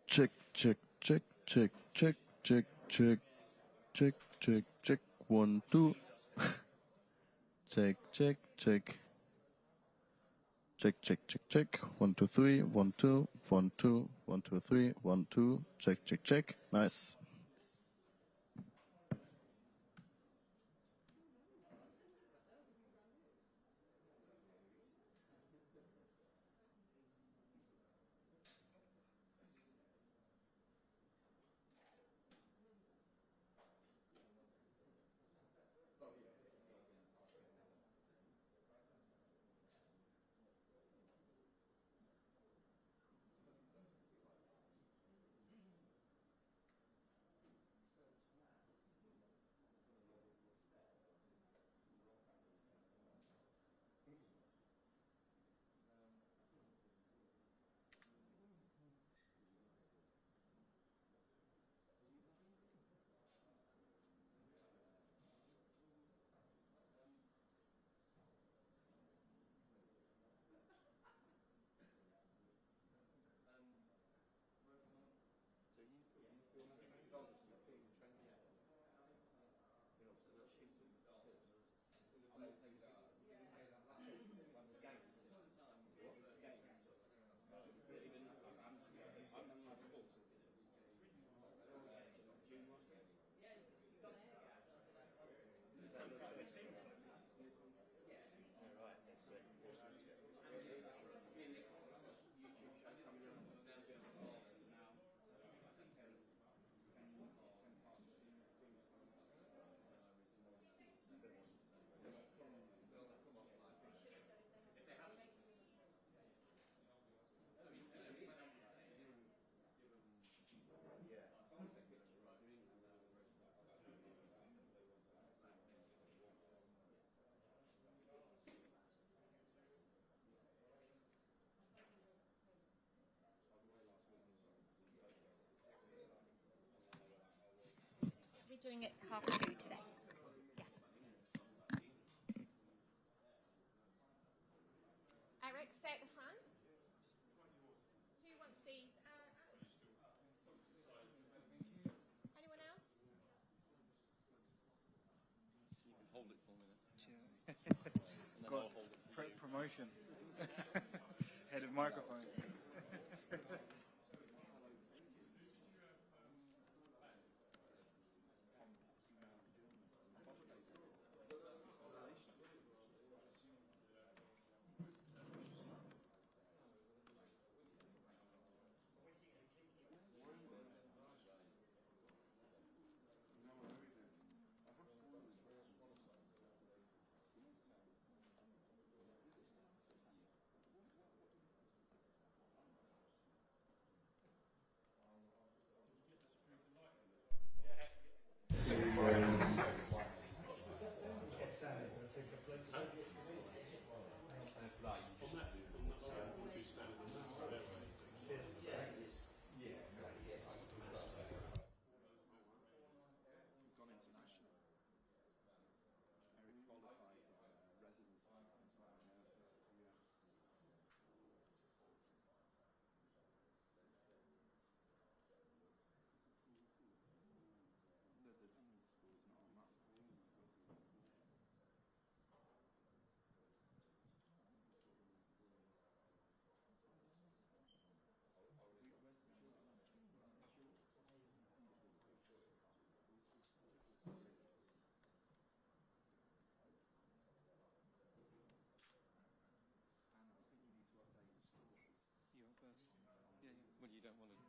Check, check, check, check, check, check, check, check, check, check. 1, 2. Check, check, check. Check, check, check, check. 1, 2, 3. 1, 2. 1, 2. 1, 2, 3. 1, 2. Check, check, check. Nice. We're doing it 2:30 today. Yeah. Eric, stay at the front. Who wants these? Anyone else? You can hold it for a minute. Yeah. Got promotion. Head of microphone. Well, you don't want to do.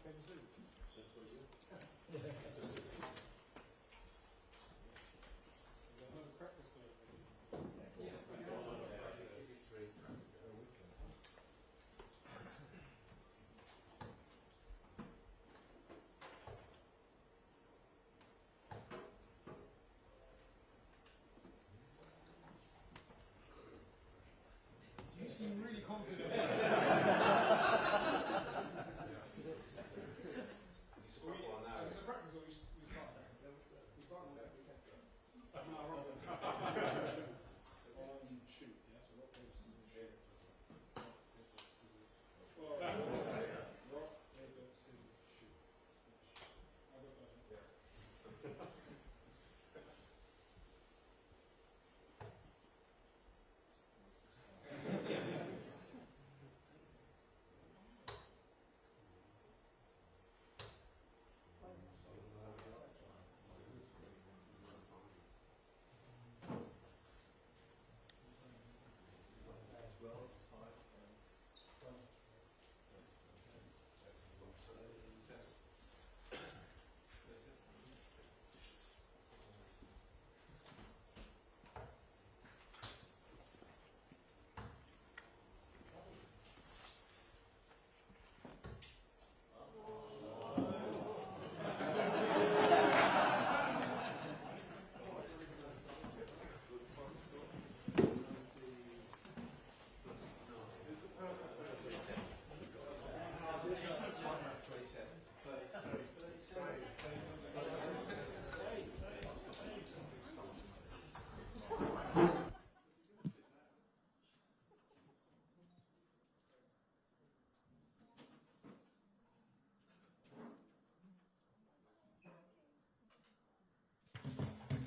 You seem really confident.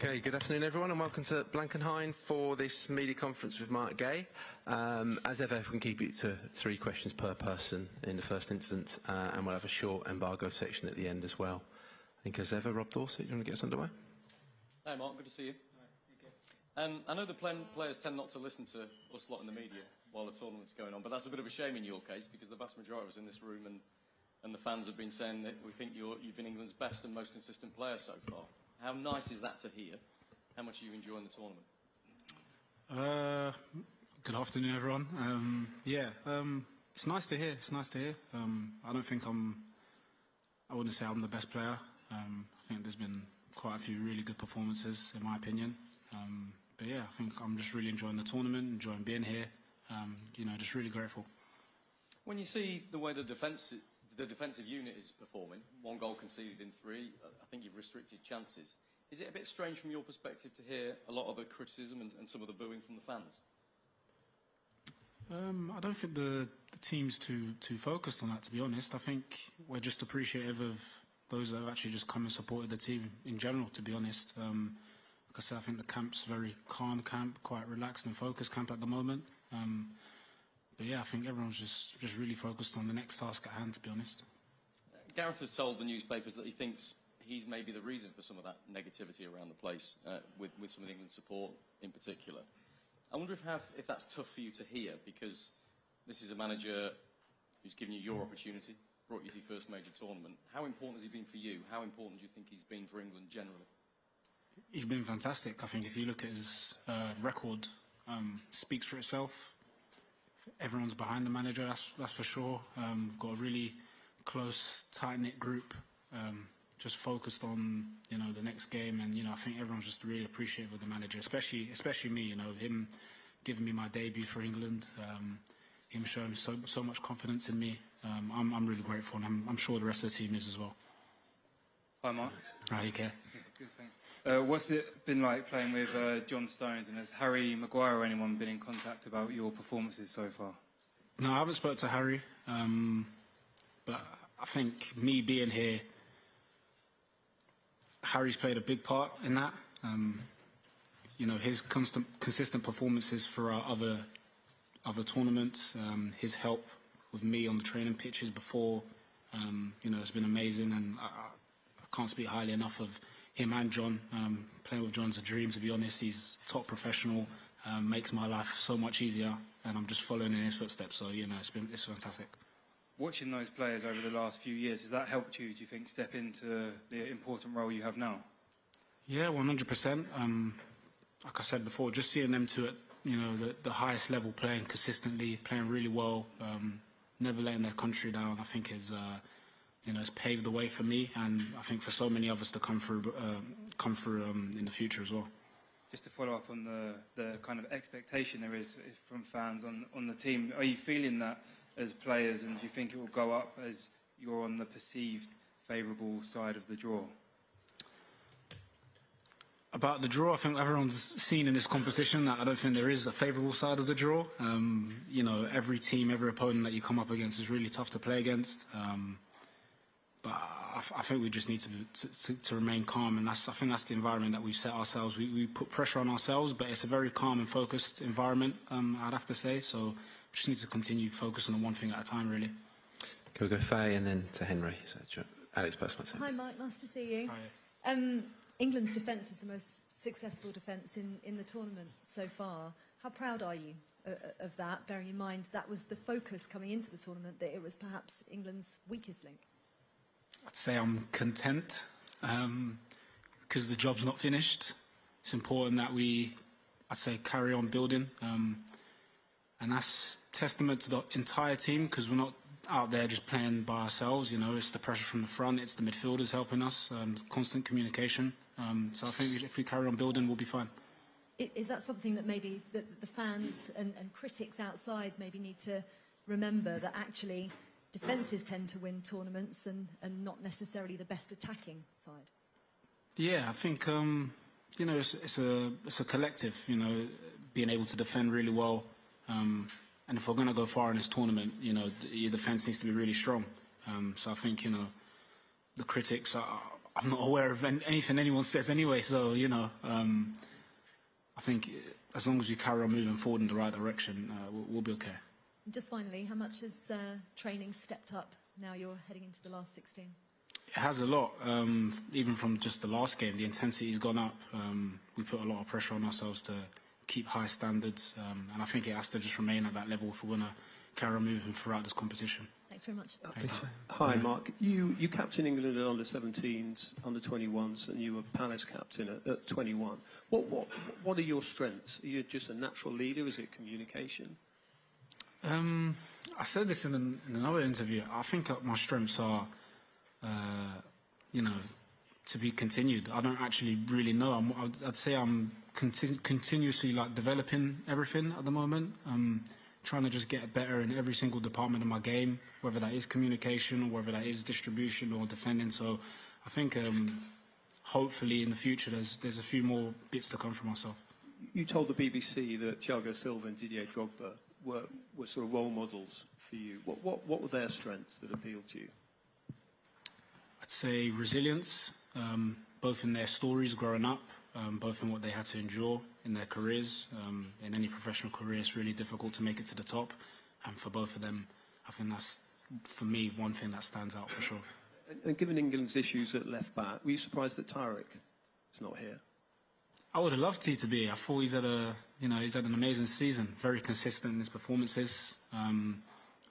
Okay, good afternoon everyone and welcome to Blankenheim for this media conference with Marc Guehi. As ever, if we can keep it to 3 questions per person in the first instance, and we'll have a short embargo section at the end as well. I think as ever, Rob Dorset, do you want to get us underway? Hi Mark, good to see you. I know the players tend not to listen to us lot in the media while the tournament's going on, but that's a bit of a shame in your case because the vast majority of us in this room and the fans have been saying that we think you've been England's best and most consistent player so far. How nice is that to hear? How much are you enjoying the tournament? Good afternoon, everyone. It's nice to hear. It's nice to hear. I don't think I wouldn't say I'm the best player. I think there's been quite a few really good performances, in my opinion. But yeah, I think I'm just really enjoying the tournament, enjoying being here. Just really grateful. When you see the way the defensive unit is performing, 1 goal conceded in 3, I think you've restricted chances. Is it a bit strange from your perspective to hear a lot of the criticism and some of the booing from the fans? I don't think the team's too focused on that, to be honest. I think we're just appreciative of those that have actually just come and supported the team in general, to be honest. Like I said, I think the camp's a very calm camp, quite relaxed and focused camp at the moment. But yeah, I think everyone's just really focused on the next task at hand, to be honest. Gareth has told the newspapers that he thinks he's maybe the reason for some of that negativity around the place, with some of England's support in particular. I wonder if that's tough for you to hear, because this is a manager who's given you your opportunity, brought you to your first major tournament. How important has he been for you? How important do you think he's been for England generally? He's been fantastic. I think if you look at his record, speaks for itself. Everyone's behind the manager, that's for sure. We've got a really close, tight-knit group, just focused on the next game, and I think everyone's just really appreciative of the manager, especially me. Him giving me my debut for England, him showing so much confidence in me. I'm really grateful, and I'm sure the rest of the team is as well. Hi, Mark. Hi, UK. Good, thanks. What's it been like playing with John Stones, and has Harry Maguire or anyone been in contact about your performances so far? No, I haven't spoken to Harry, but I think me being here, Harry's played a big part in that. His consistent performances for our other tournaments, his help with me on the training pitches before, it's been amazing, and I can't speak highly enough of him and John. Playing with John's a dream, to be honest. He's top professional, makes my life so much easier, and I'm just following in his footsteps. So it's fantastic. watching those players over the last few years, has that helped you, do you think, step into the important role you have now? Yeah, 100%. Like I said before, just seeing them two at the highest level, playing consistently, playing really well, never letting their country down, I think is has paved the way for me, and I think for so many others to come through in the future as well. Just to follow up on the kind of expectation there is from fans on the team, are you feeling that as players, and do you think it will go up as you're on the perceived favourable side of the draw? About the draw, I think everyone's seen in this competition that I don't think there is a favourable side of the draw. Every team, every opponent that you come up against is really tough to play against. But I think we just need to remain calm, and I think that's the environment that we've set ourselves. We put pressure on ourselves, but it's a very calm and focused environment, I'd have to say. So we just need to continue focusing on one thing at a time, really. Can we go Faye and then to Henry? So, Alex first. Hi, Mike. Nice to see you. Hi. England's defence is the most successful defence in the tournament so far. How proud are you of that, bearing in mind that was the focus coming into the tournament, that it was perhaps England's weakest link? I'd say I'm content because the job's not finished. It's important that I'd say, carry on building. And that's testament to the entire team, because we're not out there just playing by ourselves. It's the pressure from the front, it's the midfielders helping us, constant communication. So I think if we carry on building, we'll be fine. Is that something that maybe the fans and critics outside maybe need to remember, that actually defences tend to win tournaments and not necessarily the best attacking side? Yeah, I think it's a collective. Being able to defend really well, and if we're going to go far in this tournament, your defence needs to be really strong. So I think the critics I'm not aware of anything anyone says anyway. So I think as long as we carry on moving forward in the right direction, we'll be okay. Just finally, how much has training stepped up now you're heading into the last 16? It has a lot. Even from just the last game, the intensity's gone up. We put a lot of pressure on ourselves to keep high standards, and I think it has to just remain at that level if we're going to carry on moving throughout this competition. Thanks very much. Hi, Mark. You captain England at under-17s, under-21s, and you were Palace captain at 21. What are your strengths? Are you just a natural leader? Is it communication? I said this in another interview. I think my strengths are, to be continued. I don't actually really know. I'd say I'm continuously developing everything at the moment. Trying to just get better in every single department of my game, whether that is communication or whether that is distribution or defending. So I think hopefully in the future there's a few more bits to come from myself. You told the BBC that Thiago Silva and Didier Drogba were sort of role models for you. What were their strengths that appealed to you? I'd say resilience, both in their stories growing up, both in what they had to endure in their careers. In any professional career, it's really difficult to make it to the top. And for both of them, I think that's, for me, one thing that stands out for sure. And given England's issues at left back, were you surprised that Tarek is not here? I would have loved T to be. I thought he's had an amazing season, very consistent in his performances.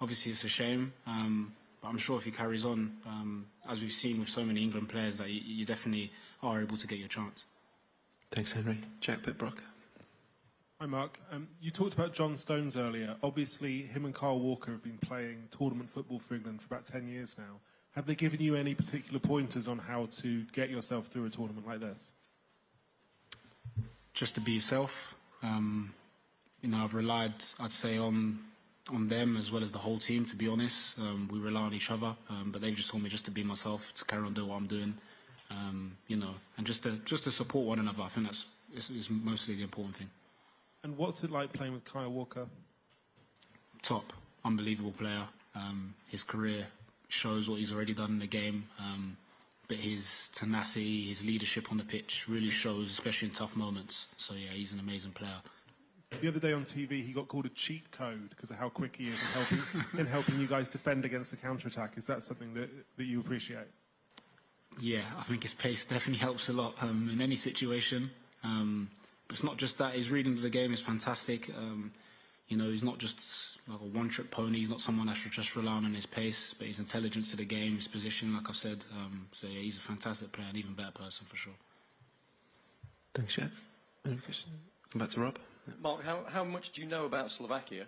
Obviously, it's a shame, but I'm sure if he carries on, as we've seen with so many England players, that you definitely are able to get your chance. Thanks, Henry. Jack Pitbrook. Hi, Mark. You talked about John Stones earlier. Obviously, him and Kyle Walker have been playing tournament football for England for about 10 years now. Have they given you any particular pointers on how to get yourself through a tournament like this? Just to be yourself. I've relied, I'd say, on them as well as the whole team, to be honest. We rely on each other, but they've just told me just to be myself, to carry on doing what I'm doing, and just to support one another. I think that's is mostly the important thing. And what's it like playing with Kyle Walker? Top, unbelievable player. His career shows what he's already done in the game, but his tenacity, his leadership on the pitch really shows, especially in tough moments. So yeah, he's an amazing player. The other day on TV, he got called a cheat code because of how quick he is in helping you guys defend against the counter-attack. Is that something that you appreciate? Yeah, I think his pace definitely helps a lot in any situation. But it's not just that. His reading of the game is fantastic. you know, he's not just like a one-trick pony. He's not someone that should just rely on his pace, but his intelligence to the game, his position, like I've said. So yeah, he's a fantastic player, an even better person for sure. Thanks, Jeff. Any questions? Come back to Rob. Mark, how much do you know about Slovakia?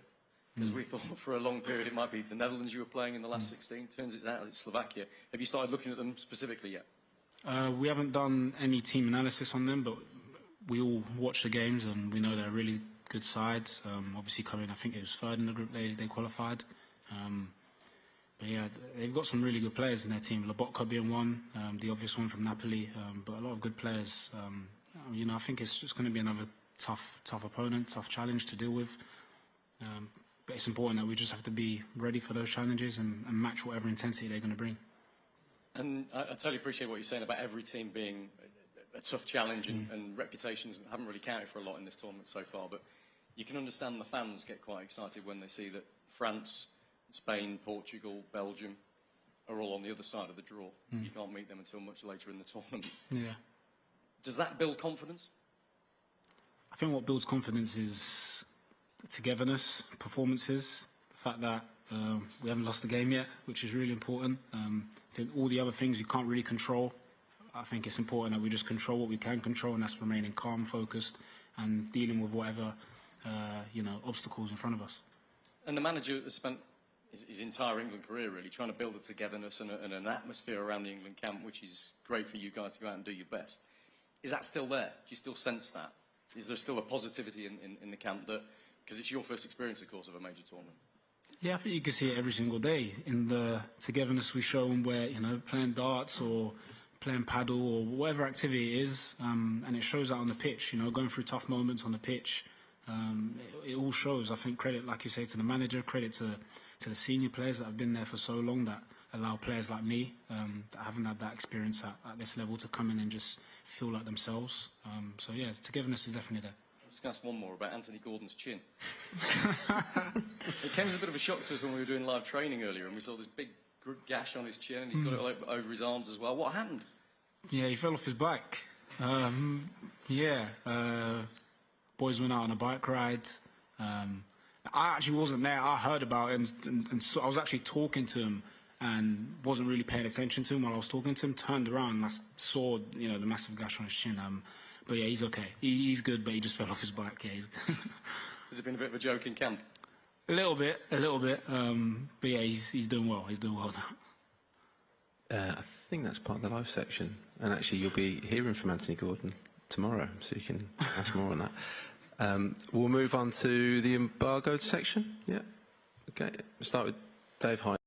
Because we thought for a long period it might be the Netherlands you were playing in the last 16. Turns out it's Slovakia. Have you started looking at them specifically yet? We haven't done any team analysis on them, but we all watch the games and we know they're a really good side. Obviously coming, I think it was third in the group they qualified. But yeah, they've got some really good players in their team. Lobotka being one, the obvious one from Napoli, but a lot of good players. You know, I think it's just going to be another tough opponent, tough challenge to deal with. But it's important that we just have to be ready for those challenges and match whatever intensity they're going to bring. And I totally appreciate what you're saying about every team being a tough challenge and reputations haven't really counted for a lot in this tournament so far. But you can understand the fans get quite excited when they see that France, Spain, Portugal, Belgium are all on the other side of the draw. You can't meet them until much later in the tournament. Yeah. Does that build confidence? I think what builds confidence is togetherness, performances, the fact that we haven't lost the game yet, which is really important. I think all the other things you can't really control. I think it's important that we just control what we can control, and that's remaining calm, focused, and dealing with whatever you know, obstacles in front of us. And the manager has spent his entire England career really trying to build a togetherness and an atmosphere around the England camp, which is great for you guys to go out and do your best. Is that still there? Do you still sense that? Is there still a positivity in the camp that, because it's your first experience, of course, of a major tournament? Yeah, I think you can see it every single day in the togetherness we show when we're, you know, playing darts or playing paddle or whatever activity it is, and it shows that on the pitch. You know, going through tough moments on the pitch, it all shows. I think credit, like you say, to the manager, credit to the senior players that have been there for so long that allow players like me that haven't had that experience at this level to come in and just feel like themselves. So yeah, togetherness is definitely there. I'm just going to ask one more about Anthony Gordon's chin. It came as a bit of a shock to us when we were doing live training earlier and we saw this big gash on his chin and he's got it over his arms as well. What happened? Yeah, he fell off his bike. Boys went out on a bike ride. I actually wasn't there. I heard about it and so I was actually talking to him and wasn't really paying attention to him while I was talking to him. Turned around and I saw, you know, the massive gash on his chin. But yeah, he's okay. He's good, but he just fell off his bike. Yeah, he's Has it been a bit of a joke in camp? A little bit. But yeah, he's doing well. He's doing well now. I think that's part of the live section. And actually, you'll be hearing from Anthony Gordon tomorrow, so you can ask more on that. We'll move on to the embargoed section. Yeah. Okay. We'll start with Dave Hyde.